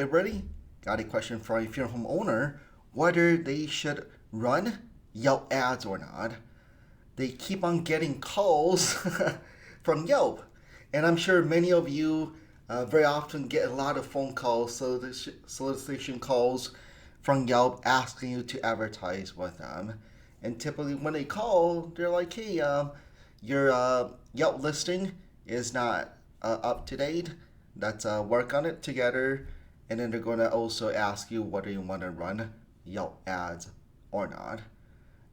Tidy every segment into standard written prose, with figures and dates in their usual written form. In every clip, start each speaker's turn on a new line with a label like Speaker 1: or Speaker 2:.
Speaker 1: everybody, got a question for a funeral home owner whether they should run Yelp ads or not. They keep on getting calls from Yelp, and I'm sure many of you very often get a lot of phone calls, solicitation calls from Yelp asking you to advertise with them. And typically, when they call, they're like, "Hey, your Yelp listing is not up to date. Let's work on it together." And then they're going to also ask you whether you want to run Yelp ads or not.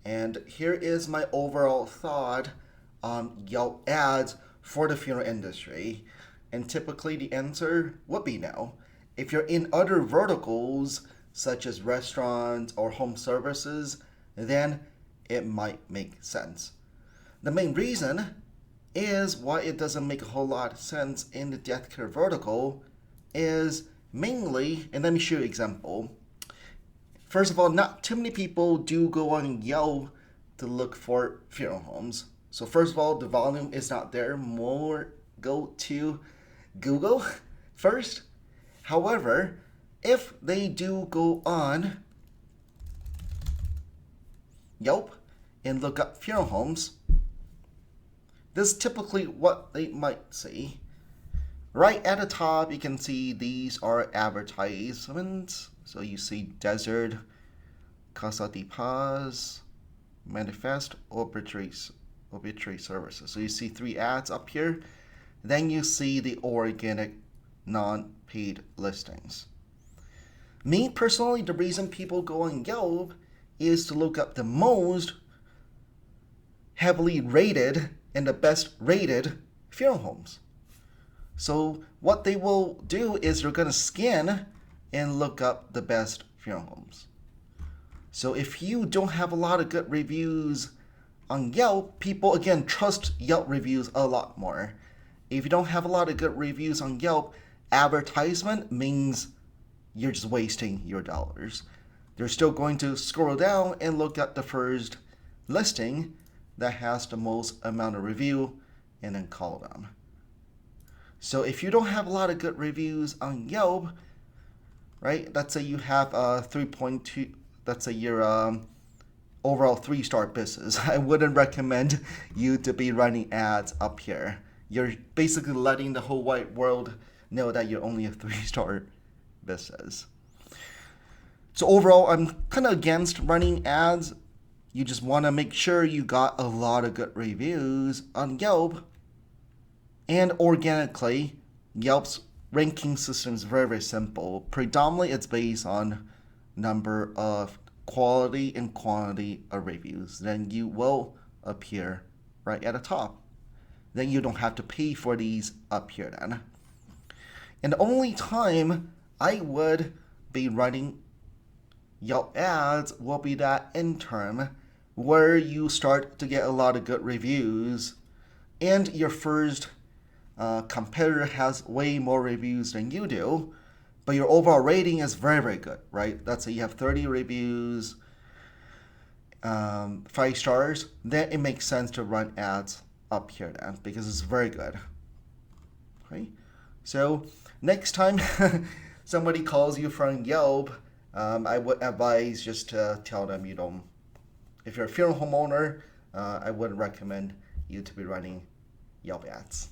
Speaker 1: And here is my overall thought on Yelp ads for the funeral industry. And typically the answer would be no. If you're in other verticals, such as restaurants or home services, then it might make sense. The main reason is why it doesn't make a whole lot of sense in the death care vertical is mainly, and let me show you an example. First of all, not too many people do go on Yelp to look for funeral homes. So first of all, the volume is not there. More go to Google first. However, if they do go on Yelp and look up funeral homes, this is typically what they might see. Right at the top, you can see these are advertisements. So you see Desert, Casa de Paz, Manifest, Obituary Services. So you see 3 ads up here. Then you see the organic non-paid listings. Me personally, the reason people go on Yelp is to look up the most heavily rated and the best rated funeral homes. So what they will do is they're going to scan and look up the best funeral homes. So if you don't have a lot of good reviews on Yelp, people again trust Yelp reviews a lot more. If you don't have a lot of good reviews on Yelp, advertisement means you're just wasting your dollars. They're still going to scroll down and look at the first listing that has the most amount of review and then call them. So if you don't have a lot of good reviews on Yelp, right? Let's say you have 3.2, let's say you're overall 3-star business. I wouldn't recommend you to be running ads up here. You're basically letting the whole wide world know that you're only a 3-star business. So overall, I'm kind of against running ads. You just want to make sure you got a lot of good reviews on Yelp. And organically, Yelp's ranking system is very, very simple. Predominantly, it's based on number of quality and quantity of reviews. Then you will appear right at the top. Then you don't have to pay for these up here then. And the only time I would be running Yelp ads will be that interim where you start to get a lot of good reviews and your first competitor has way more reviews than you do, but your overall rating is very, very good, right? Let's say you have 30 reviews, 5 stars, then it makes sense to run ads up here then because it's very good. Okay? So next time somebody calls you from Yelp, I would advise just to tell them you don't. If you're a funeral home owner, I wouldn't recommend you to be running Yelp ads.